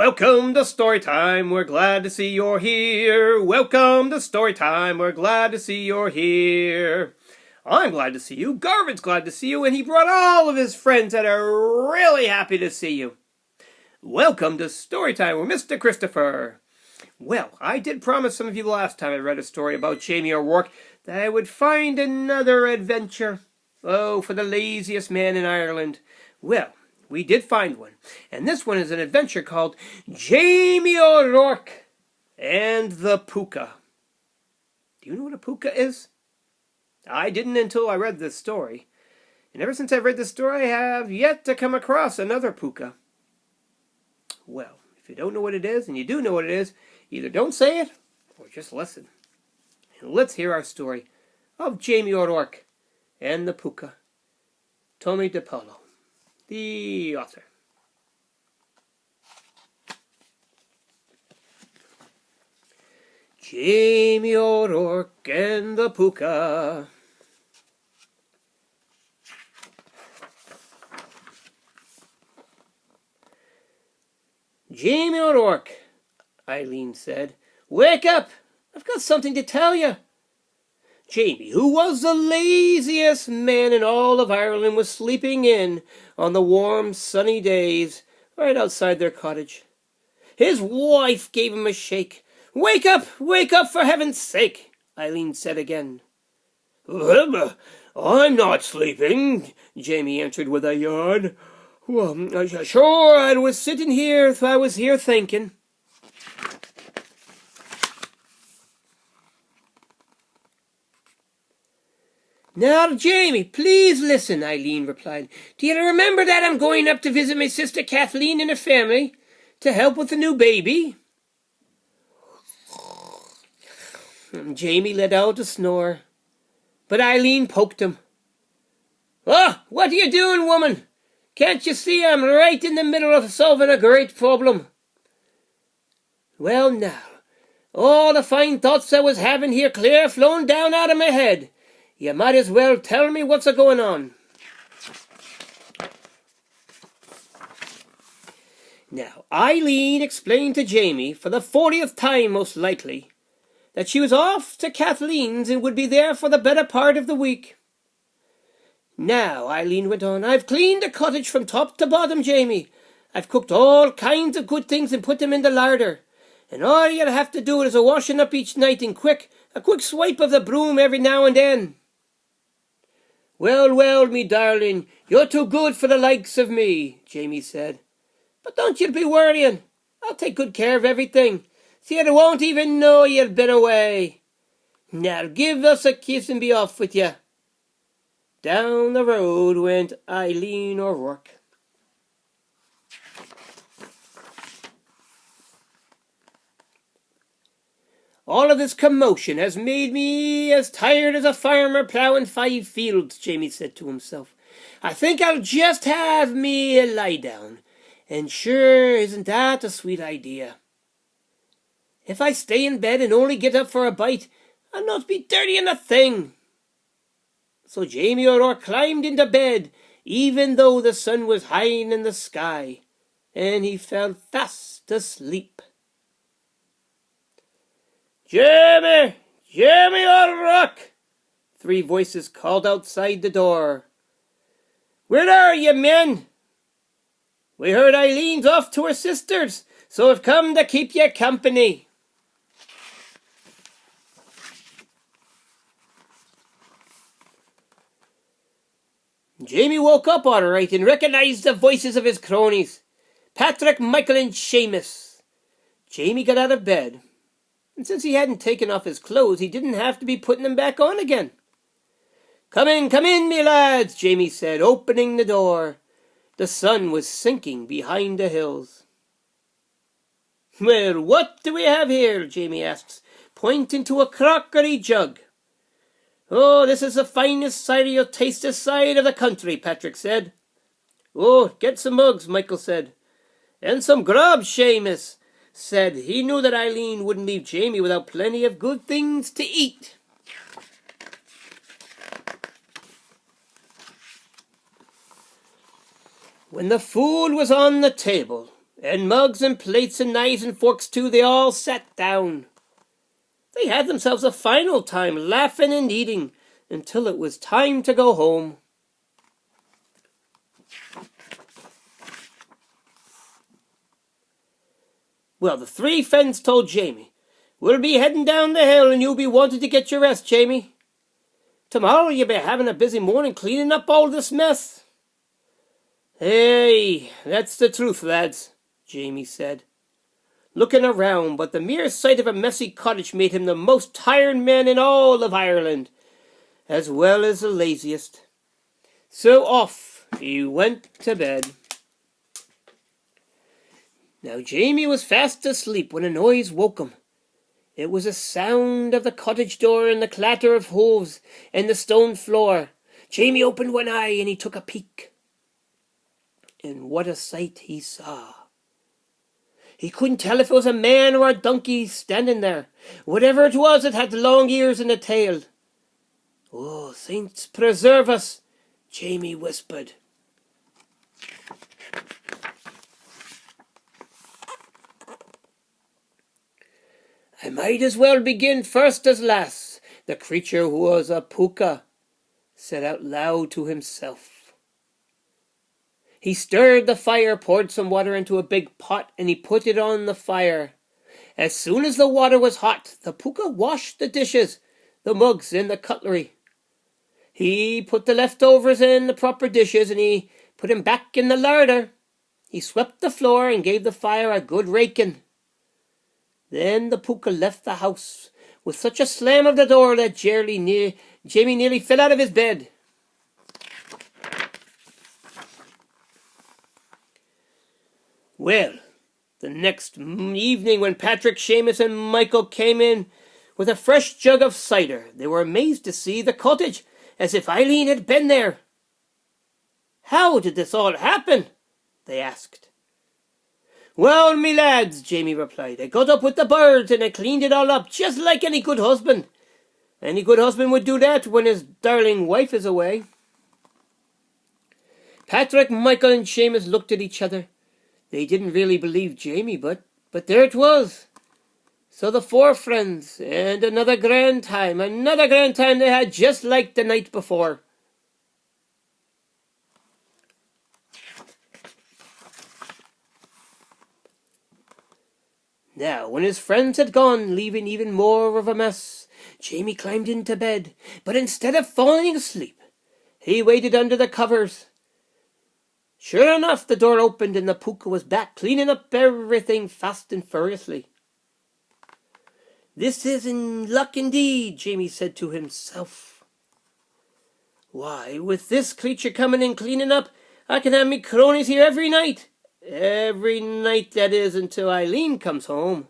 Welcome to Storytime, we're glad to see you're here. Welcome to Storytime, we're glad to see you're here. I'm glad to see you, Garvin's glad to see you, and he brought all of his friends that are really happy to see you. Welcome to Storytime with Mr. Christopher. Well, I did promise some of you last time I read a story about Jamie O'Rourke that I would find another adventure. Oh, for the laziest man in Ireland. Well, we did find one, and this one is an adventure called Jamie O'Rourke and the Pooka. Do you know what a Pooka is? I didn't until I read this story, and ever since I've read this story, I have yet to come across another Pooka. Well, if you don't know what it is, and you do know what it is, either don't say it, or just listen. And let's hear our story of Jamie O'Rourke and the Pooka. Tommy DePaulo, the author. Jamie O'Rourke and the Pooka. Jamie O'Rourke, Eileen said, "Wake up! I've got something to tell you." Jamie, who was the laziest man in all of Ireland, was sleeping in on the warm, sunny days right outside their cottage. His wife gave him a shake. Wake up, for heaven's sake," Eileen said again. "Well, I'm not sleeping," Jamie answered with a yawn. "Well, sure, I was sitting here, I was here thinking." "Now, Jamie, please listen," Eileen replied. "Do you remember that I'm going up to visit my sister Kathleen and her family to help with the new baby?" Jamie let out a snore, but Eileen poked him. "Oh, what are you doing, woman? Can't you see I'm right in the middle of solving a great problem?" "Well, now, all the fine thoughts I was having here clear flown down out of my head. You might as well tell me what's a-going on." Now, Eileen explained to Jamie, for the 40th time most likely, that she was off to Kathleen's and would be there for the better part of the week. "Now," Eileen went on, "I've cleaned the cottage from top to bottom, Jamie. I've cooked all kinds of good things and put them in the larder. And all you'll have to do is a washing up each night and a quick swipe of the broom every now and then." Well, me darling, you're too good for the likes of me," Jamie said. "But don't you be worrying. I'll take good care of everything. See, I won't even know you've been away. Now give us a kiss and be off with you." Down the road went Eileen O'Rourke. "All of this commotion has made me as tired as a farmer ploughing 5 fields," Jamie said to himself. "I think I'll just have me a lie down. And sure, isn't that a sweet idea? If I stay in bed and only get up for a bite, I'll not be dirtying a thing." So Jamie O'Rourke climbed into bed, even though the sun was high in the sky, and he fell fast asleep. "Jamie! Jamie O'Rourke!" 3 voices called outside the door. "Where are you, men?" "We heard Eileen's off to her sister's, so I've come to keep you company." Jamie woke up all right and recognized the voices of his cronies, Patrick, Michael, and Seamus. Jamie got out of bed, and since he hadn't taken off his clothes, he didn't have to be putting them back on again. Come in, me lads," Jamie said, opening the door. The sun was sinking behind the hills. "Well, what do we have here?" Jamie asks, pointing to a crockery jug. "Oh, this is the finest cider you'll taste this side of the country," Patrick said. "Oh, get some mugs," Michael said. "And some grub," Seamus said. He knew that Eileen wouldn't leave Jamie without plenty of good things to eat. When the food was on the table, And mugs and plates and knives and forks too, they all sat down. They had themselves a fine old time, laughing and eating, until it was time to go home. Well, the three friends told Jamie, "We'll be heading down the hill and you'll be wanting to get your rest, Jamie. Tomorrow you'll be having a busy morning cleaning up all this mess." "Hey, that's the truth, lads," Jamie said, looking around, but the mere sight of a messy cottage made him the most tired man in all of Ireland, as well as the laziest. So off he went to bed. Now Jamie was fast asleep when a noise woke him. It was a sound of the cottage door and the clatter of hooves and the stone floor. Jamie opened one eye and he took a peek. And what a sight he saw. He couldn't tell if it was a man or a donkey standing there. Whatever it was, it had long ears and a tail. "Oh, saints preserve us," Jamie whispered. "I might as well begin first as last. The creature who was a Pooka," said out loud to himself. He stirred the fire, poured some water into a big pot, and he put it on the fire. As soon as the water was hot, the Pooka washed the dishes, the mugs, and the cutlery. He put the leftovers in the proper dishes, and he put 'em back in the larder. He swept the floor and gave the fire a good raking. Then the Pooka left the house with such a slam of the door that Jamie nearly fell out of his bed. Well, the next evening when Patrick, Seamus and Michael came in with a fresh jug of cider, they were amazed to see the cottage, as if Eileen had been there. "How did this all happen?" they asked. "Well, me lads," Jamie replied, "I got up with the birds and I cleaned it all up, just like any good husband. Any good husband would do that when his darling wife is away." Patrick, Michael and Seamus looked at each other. They didn't really believe Jamie, but there it was. So the four friends, and another grand time they had, just like the night before. Now, when his friends had gone, leaving even more of a mess, Jamie climbed into bed, but instead of falling asleep, he waited under the covers. Sure enough, the door opened and the Pooka was back, cleaning up everything fast and furiously. "This is in luck indeed," Jamie said to himself. "Why, with this creature coming and cleaning up, I can have me cronies here every night. Every night, that is, until Eileen comes home."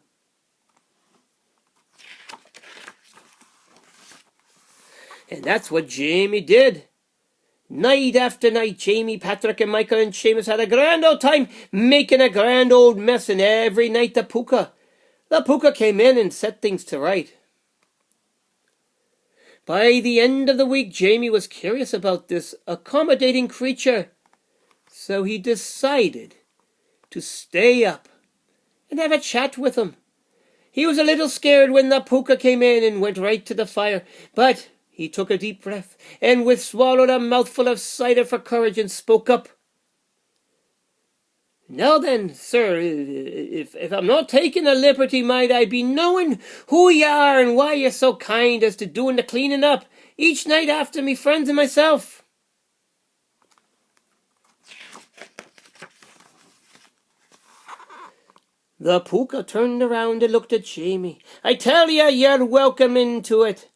And that's what Jamie did. Night after night, Jamie, Patrick and Michael and Seamus had a grand old time making a grand old mess, and every night the Pooka came in and set things to right. By the end of the week, Jamie was curious about this accommodating creature, so he decided to stay up and have a chat with him. He was a little scared when the Pooka came in and went right to the fire, but he took a deep breath and swallowed a mouthful of cider for courage and spoke up. "Now then, sir, if I'm not taking a liberty, might I be knowing who you are and why you're so kind as to doing the cleaning up each night after me friends and myself?" The Pooka turned around and looked at Jamie. "I tell you, you're welcome into it.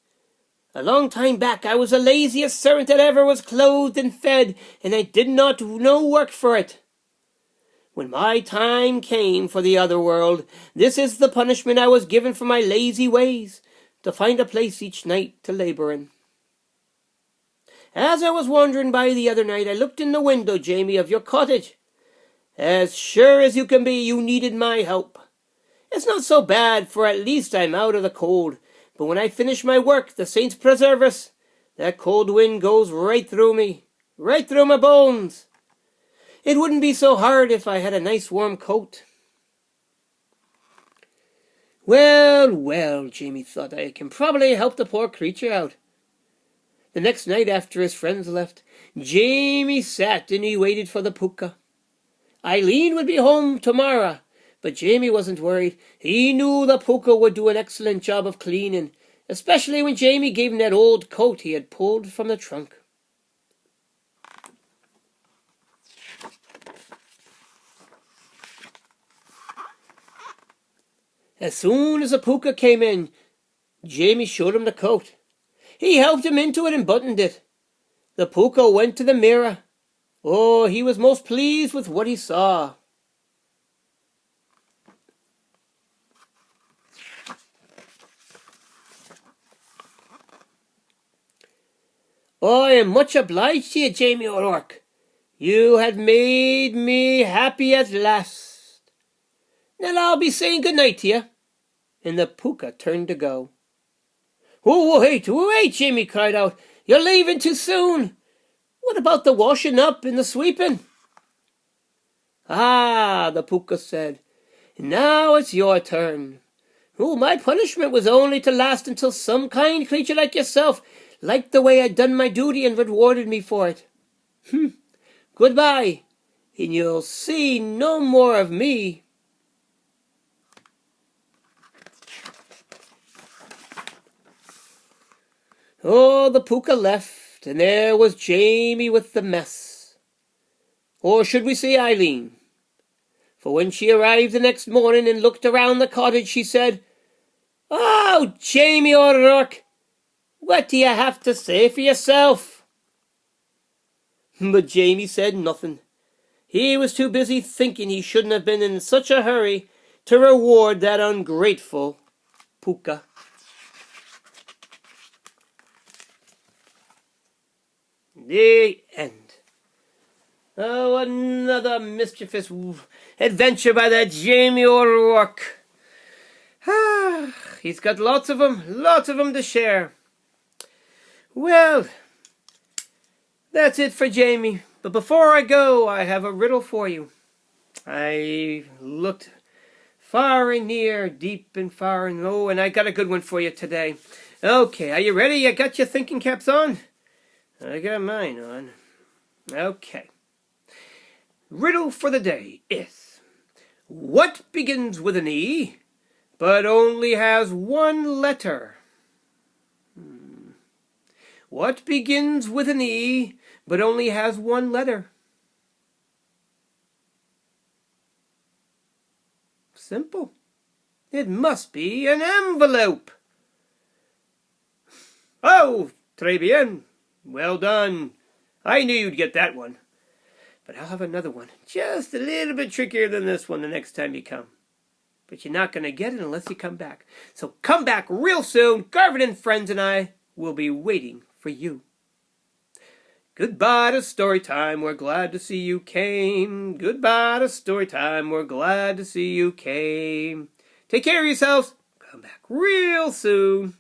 A long time back, I was the laziest servant that ever was clothed and fed, and I did not no work for it. When my time came for the other world, this is the punishment I was given for my lazy ways, to find a place each night to labor in. As I was wandering by the other night, I looked in the window, Jamie, of your cottage. As sure as you can be, you needed my help. It's not so bad, for at least I'm out of the cold. But when I finish my work, the saints preserve us, that cold wind goes right through me, right through my bones. It wouldn't be so hard if I had a nice warm coat." Well, well, Jamie thought, I can probably help the poor creature out. The next night after his friends left, Jamie sat and he waited for the Pooka. Eileen would be home tomorrow, but Jamie wasn't worried. He knew the Pooka would do an excellent job of cleaning, especially when Jamie gave him that old coat he had pulled from the trunk. As soon as the Pooka came in, Jamie showed him the coat. He helped him into it and buttoned it. The Pooka went to the mirror. Oh, he was most pleased with what he saw. I am much obliged to you, Jamie O'Rourke. You have made me happy at last. Now I'll be saying good night to you. And the Pooka turned to go. Oh, wait, Jamie cried out. You're leaving too soon. What about the washing up and the sweeping? Ah, the Pooka said. Now it's your turn. Oh, my punishment was only to last until some kind creature like yourself liked the way I'd done my duty and rewarded me for it. Goodbye, and you'll see no more of me. Oh, the Pooka left, and there was Jamie with the mess. Or should we say Eileen? For when she arrived the next morning and looked around the cottage, she said, Oh, Jamie O'Rourke, what do you have to say for yourself? But Jamie said nothing. He was too busy thinking he shouldn't have been in such a hurry to reward that ungrateful Pooka. The end. Oh, another mischievous adventure by that Jamie O'Rourke. He's got lots of them to share. Well, that's it for Jamie. But before I go, I have a riddle for you. I looked far and near, deep and far and low, and I got a good one for you today. Okay, are you ready? You got your thinking caps on? I got mine on. Okay. Riddle for the day is, what begins with an E, but only has one letter? What begins with an E, but only has one letter? Simple. It must be an envelope. Oh, très bien. Well done. I knew you'd get that one. But I'll have another one, just a little bit trickier than this one the next time you come. But you're not going to get it unless you come back. So come back real soon. Garvin and friends and I will be waiting for you. Goodbye to story time. We're glad to see you came. Goodbye to story time. We're glad to see you came. Take care of yourselves. Come back real soon.